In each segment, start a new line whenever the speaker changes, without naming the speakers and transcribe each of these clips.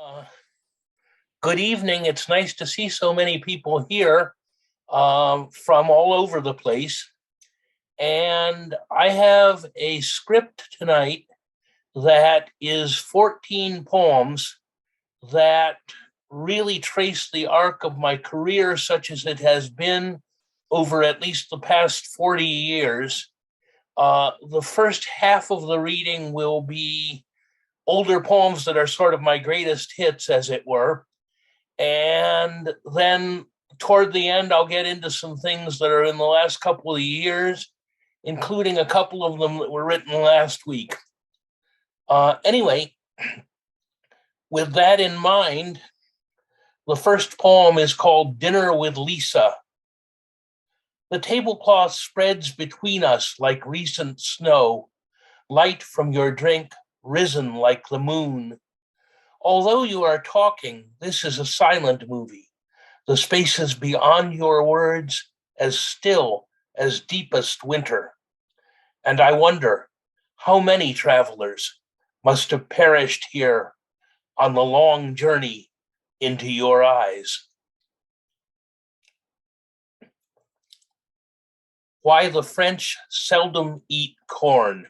Uh, Good evening. It's nice to see so many people here from all over the place. And I have a script tonight that is 14 poems that really trace the arc of my career, such as it has been over at least the past 40 years. The first half of the reading will be older poems that are sort of my greatest hits, as it were. And then toward the end, I'll get into some things that are in the last couple of years, including a couple of them that were written last week. Anyway, with that in mind, the first poem is called Dinner with Lisa. The tablecloth spreads between us like recent snow, light from your drink, risen like the moon. Although you are talking, this is a silent movie. The spaces beyond your words as still as deepest winter. And I wonder how many travelers must have perished here on the long journey into your eyes. Why the French seldom eat corn.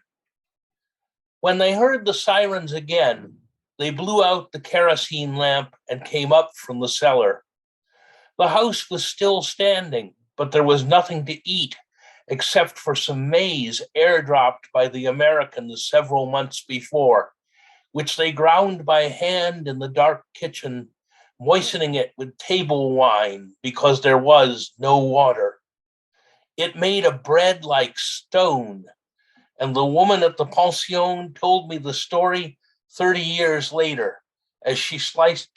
When they heard the sirens again, they blew out the kerosene lamp and came up from the cellar. The house was still standing, but there was nothing to eat except for some maize airdropped by the Americans several months before, which they ground by hand in the dark kitchen, moistening it with table wine because there was no water. It made a bread like stone, and the woman at the pension told me the story 30 years later as she sliced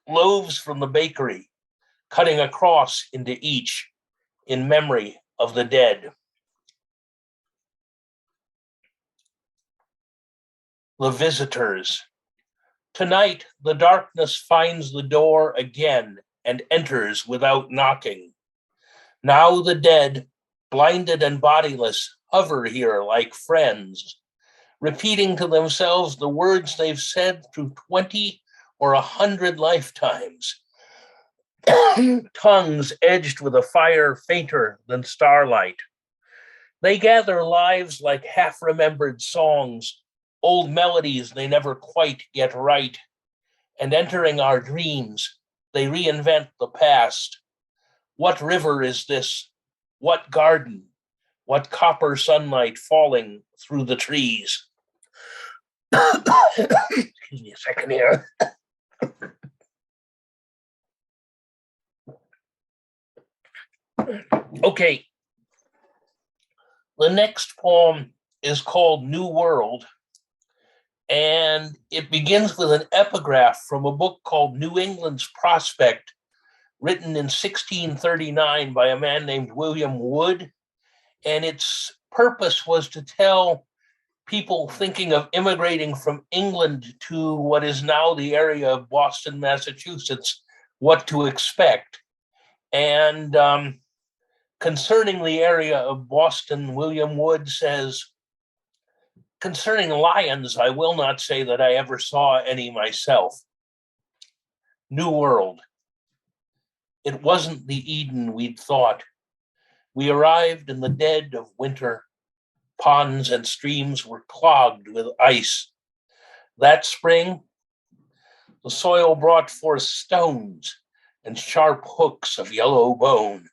loaves from the bakery, cutting a cross into each in memory of the dead. The visitors. Tonight, the darkness finds the door again and enters without knocking. Now the dead, blinded and bodiless, hover here like friends, repeating to themselves the words they've said through 20 or 100 lifetimes. Tongues edged with a fire fainter than starlight. They gather lives like half-remembered songs, old melodies they never quite get right, and entering our dreams, they reinvent the past. What river is this? What garden? What copper sunlight falling through the trees? Excuse me a second here. Okay. The next poem is called New World, and it begins with an epigraph from a book called New England's Prospect, written in 1639 by a man named William Wood. And its purpose was to tell people thinking of immigrating from England to what is now the area of Boston, Massachusetts, what to expect. And concerning the area of Boston, William Wood says, concerning lions, I will not say that I ever saw any myself. New World. It wasn't the Eden we'd thought. We arrived in the dead of winter. Ponds and streams were clogged with ice. That spring, the soil brought forth stones and sharp hooks of yellow bone.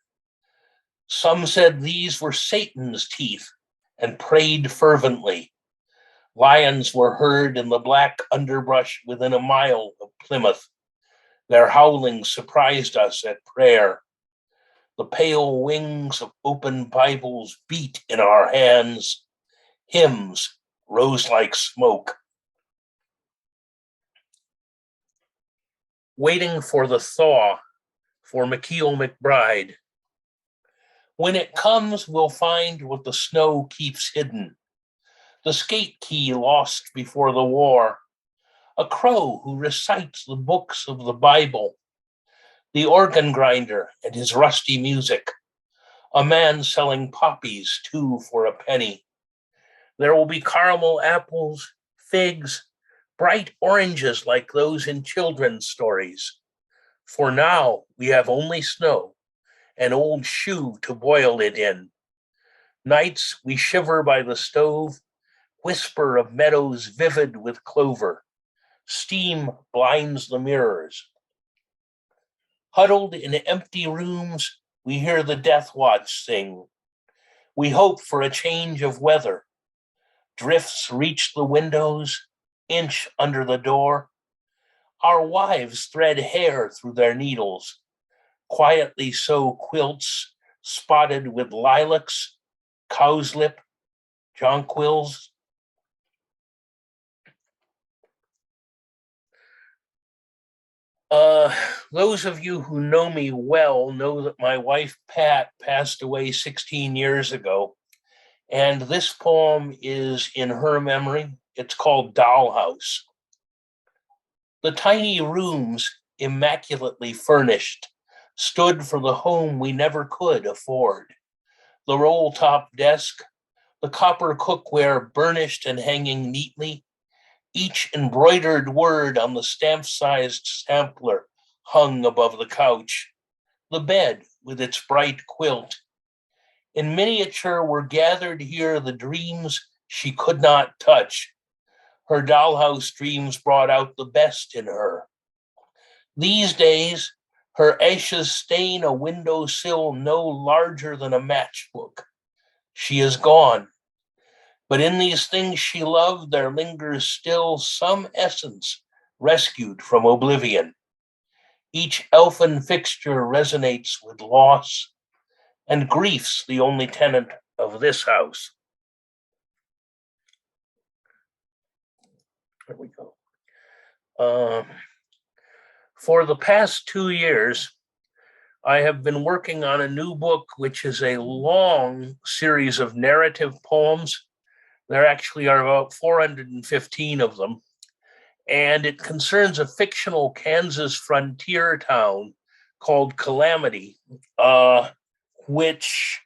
Some said these were Satan's teeth and prayed fervently. Lions were heard in the black underbrush within a mile of Plymouth. Their howling surprised us at prayer. The pale wings of open Bibles beat in our hands. Hymns rose like smoke. Waiting for the thaw for McKeel McBride. When it comes, we'll find what the snow keeps hidden. The skate key lost before the war. A crow who recites the books of the Bible. The organ grinder and his rusty music. A man selling poppies, 2 for a penny. There will be caramel apples, figs, bright oranges like those in children's stories. For now, we have only snow, an old shoe to boil it in. Nights we shiver by the stove, whisper of meadows vivid with clover. Steam blinds the mirrors. Huddled in empty rooms, we hear the death watch sing. We hope for a change of weather. Drifts reach the windows, inch under the door. Our wives thread hair through their needles, quietly sew quilts spotted with lilacs, cowslip, jonquils. Those of you who know me well know that my wife Pat passed away 16 years ago, and this poem is in her memory. It's called Dollhouse. The tiny rooms, immaculately furnished, stood for the home we never could afford. The roll-top desk, the copper cookware burnished and hanging neatly, each embroidered word on the stamp-sized sampler hung above the couch, the bed with its bright quilt. In miniature were gathered here the dreams she could not touch. Her dollhouse dreams brought out the best in her. These days, her ashes stain a windowsill no larger than a matchbook. She is gone, but in these things she loved there lingers still some essence rescued from oblivion. Each elfin fixture resonates with loss, and grief's the only tenant of this house. There we go. For the past 2 years, I have been working on a new book, which is a long series of narrative poems. There actually are about 415 of them. And it concerns a fictional Kansas frontier town called Calamity, which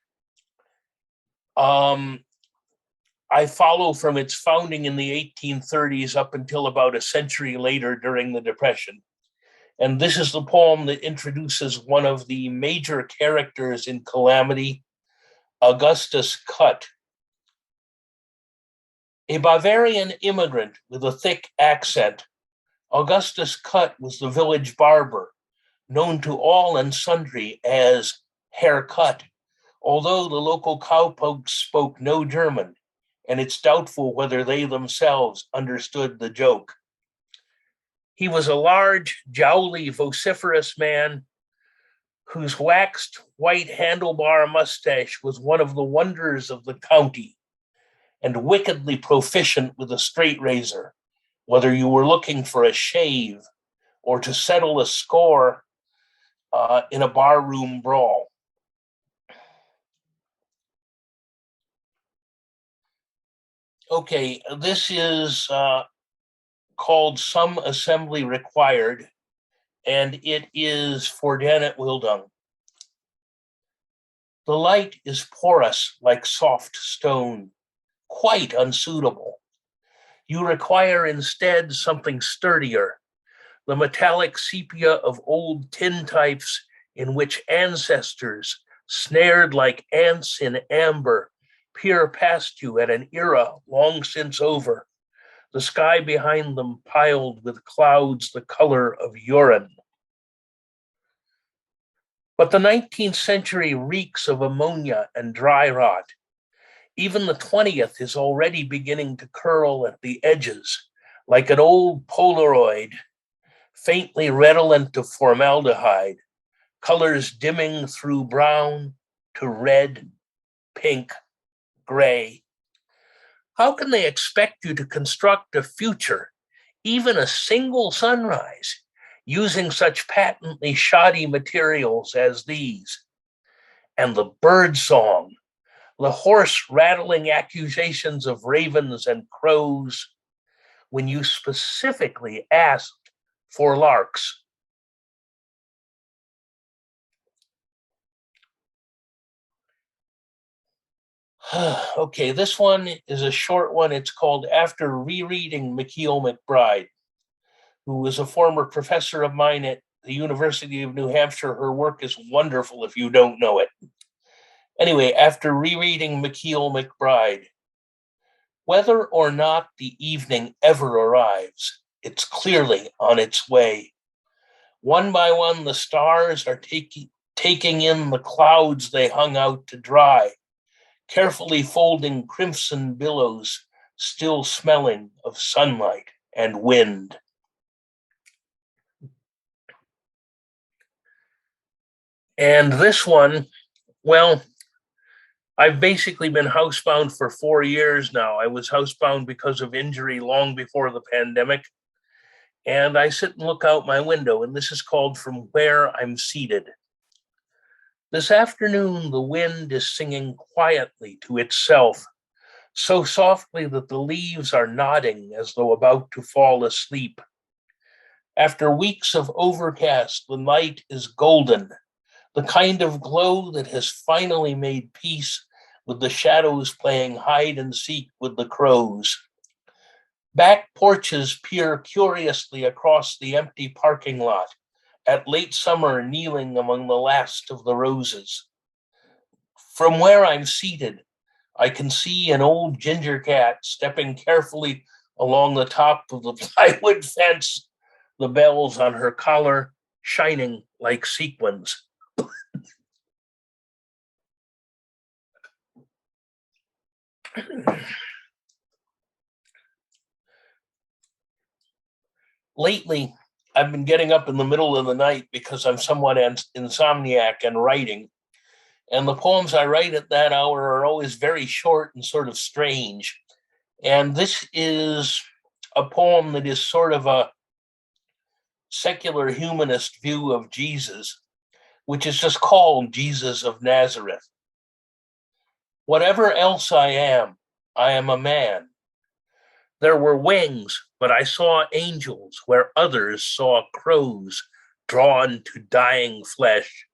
I follow from its founding in the 1830s up until about a century later during the Depression. And this is the poem that introduces one of the major characters in Calamity, Augustus Cutt. A Bavarian immigrant with a thick accent, Augustus Cutt was the village barber, known to all and sundry as Herr Cutt, although the local cowpokes spoke no German, and it's doubtful whether they themselves understood the joke. He was a large, jowly, vociferous man whose waxed white handlebar mustache was one of the wonders of the county, and wickedly proficient with a straight razor, whether you were looking for a shave or to settle a score in a barroom brawl. Okay, this is called Some Assembly Required, and it is for Janet Wildung. The light is porous like soft stone, quite unsuitable. You require instead something sturdier, the metallic sepia of old tintypes in which ancestors, snared like ants in amber, peer past you at an era long since over, the sky behind them piled with clouds the color of urine. But the 19th century reeks of ammonia and dry rot. Even the 20th is already beginning to curl at the edges, like an old Polaroid, faintly redolent of formaldehyde, colors dimming through brown to red, pink, gray. How can they expect you to construct a future, even a single sunrise, using such patently shoddy materials as these? And the bird song, the hoarse, rattling accusations of ravens and crows, when you specifically asked for larks. Okay, this one is a short one. It's called After Rereading McKeel McBride, who is a former professor of mine at the University of New Hampshire. Her work is wonderful if you don't know it. Anyway, after rereading McKeel McBride, whether or not the evening ever arrives, it's clearly on its way. One by one, the stars are taking in the clouds they hung out to dry, carefully folding crimson billows, still smelling of sunlight and wind. And this one, well, I've basically been housebound for 4 years now. I was housebound because of injury long before the pandemic. And I sit and look out my window, and this is called From Where I'm Seated. This afternoon, the wind is singing quietly to itself, so softly that the leaves are nodding as though about to fall asleep. After weeks of overcast, the night is golden, the kind of glow that has finally made peace with the shadows playing hide and seek with the crows. Back porches peer curiously across the empty parking lot, at late summer kneeling among the last of the roses. From where I'm seated, I can see an old ginger cat stepping carefully along the top of the plywood fence, the bells on her collar shining like sequins. Lately, I've been getting up in the middle of the night because I'm somewhat insomniac and writing. And the poems I write at that hour are always very short and sort of strange. And this is a poem that is sort of a secular humanist view of Jesus, which is just called Jesus of Nazareth. Whatever else I am a man. There were wings, but I saw angels where others saw crows drawn to dying flesh.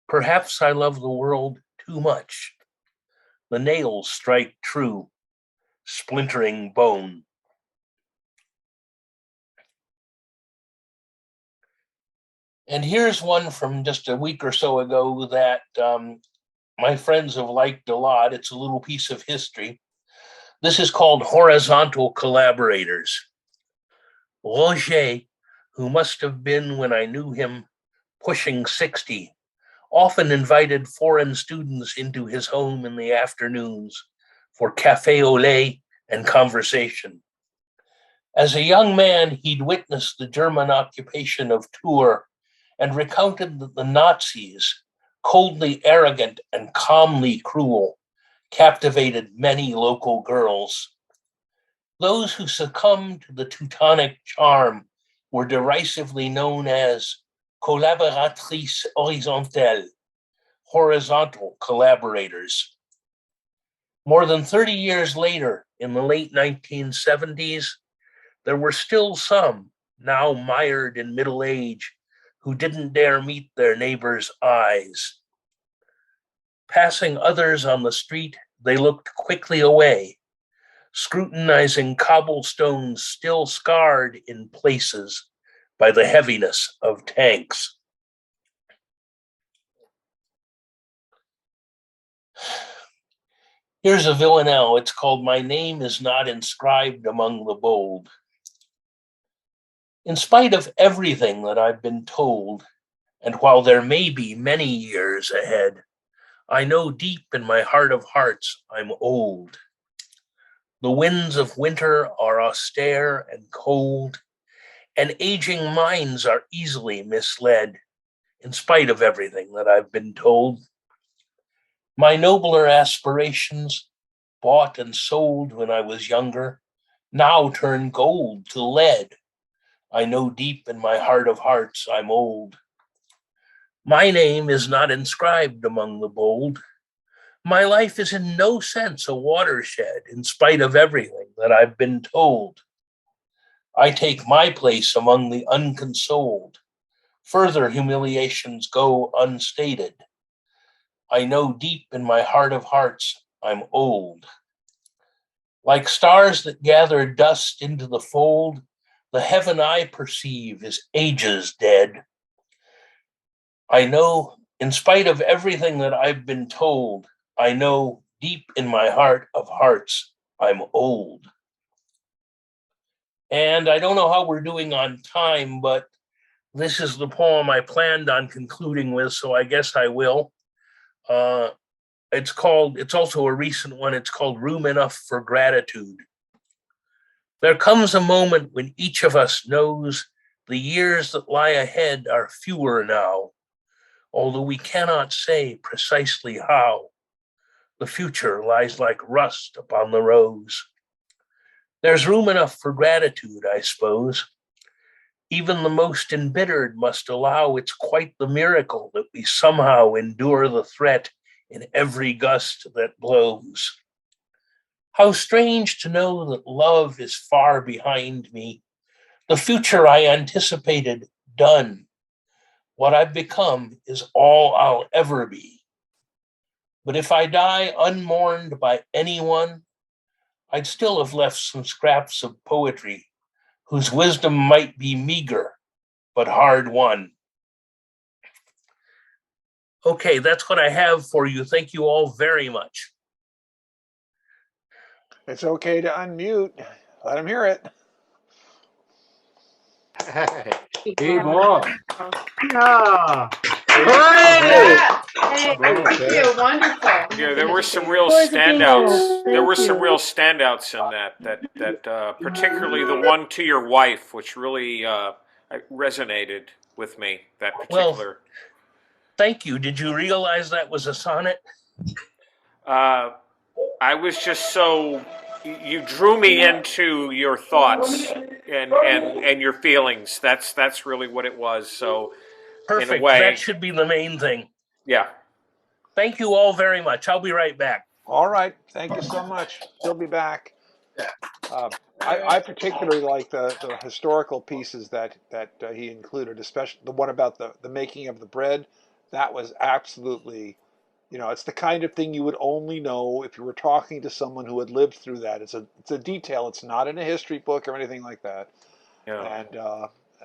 Perhaps I love the world too much. The nails strike true, splintering bone. And here's one from just a week or so ago that my friends have liked a lot. It's a little piece of history. This is called Horizontal Collaborators. Roger, who must have been, when I knew him, pushing 60, often invited foreign students into his home in the afternoons for cafe au lait and conversation. As a young man, he'd witnessed the German occupation of Tours and recounted that the Nazis, coldly arrogant and calmly cruel, captivated many local girls. Those who succumbed to the Teutonic charm were derisively known as collaboratrices horizontales, horizontal collaborators. More than 30 years later, in the late 1970s, there were still some, now mired in middle age, who didn't dare meet their neighbors' eyes. Passing others on the street, they looked quickly away, scrutinizing cobblestones still scarred in places by the heaviness of tanks. Here's a villanelle. It's called My Name Is Not Inscribed Among the Bold. In spite of everything that I've been told, and while there may be many years ahead, I know deep in my heart of hearts I'm old. The winds of winter are austere and cold, and aging minds are easily misled, in spite of everything that I've been told. My nobler aspirations, bought and sold when I was younger, now turn gold to lead. I know deep in my heart of hearts I'm old. My name is not inscribed among the bold. My life is in no sense a watershed, in spite of everything that I've been told. I take my place among the unconsoled. Further humiliations go unstated. I know deep in my heart of hearts I'm old. Like stars that gather dust into the fold, the heaven I perceive is ages dead. I know, in spite of everything that I've been told, I know deep in my heart of hearts, I'm old. And I don't know how we're doing on time, but this is the poem I planned on concluding with, so I guess I will. Uh, it's also a recent one. It's called Room Enough for Gratitude. There comes a moment when each of us knows the years that lie ahead are fewer now, although we cannot say precisely how. The future lies like rust upon the rose. There's room enough for gratitude, I suppose. Even the most embittered must allow it's quite the miracle that we somehow endure the threat in every gust that blows. How strange to know that love is far behind me, the future I anticipated done. What I've become is all I'll ever be. But if I die unmourned by anyone, I'd still have left some scraps of poetry whose wisdom might be meager but hard won. Okay, that's what I have for you. Thank you all very much.
It's okay to unmute. Let him hear it.
Hey, boy.
Yeah.
Hooray!
Hey,
Bravo,
thank
Ted.
you. Wonderful.
Yeah, there were some real
Boys and
standouts.
girls,
There were
thank
some
you.
real standouts in that particularly the one to your wife, which really resonated with me. That
Well,
particular.
thank you. Did you realize that was a sonnet?
Uh, I was just so you drew me into your thoughts and your feelings. That's really what it was. So in a
Perfect. That
way,
should be the main thing.
yeah.
Thank you all very much. I'll be right back.
All right. Thank you so much. He'll be back. Uh, I particularly like the historical pieces that he included, especially the one about the making of the bread. That was absolutely, it's the kind of thing you would only know if you were talking to someone who had lived through that. It's a detail. It's not in a history book or anything like that.
Yeah.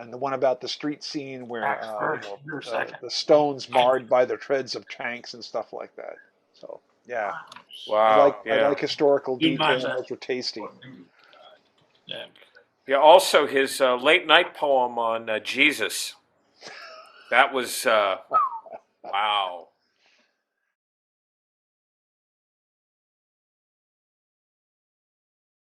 And the one about the street scene where
Max first, you're second.
the stones marred by the treads of tanks and stuff like that. So yeah,
Wow.
I
Yeah.
like historical
Need
detail.
mine, sir.
Those are tasty.
Yeah.
Yeah. Also, his late night poem on Jesus. That was wow.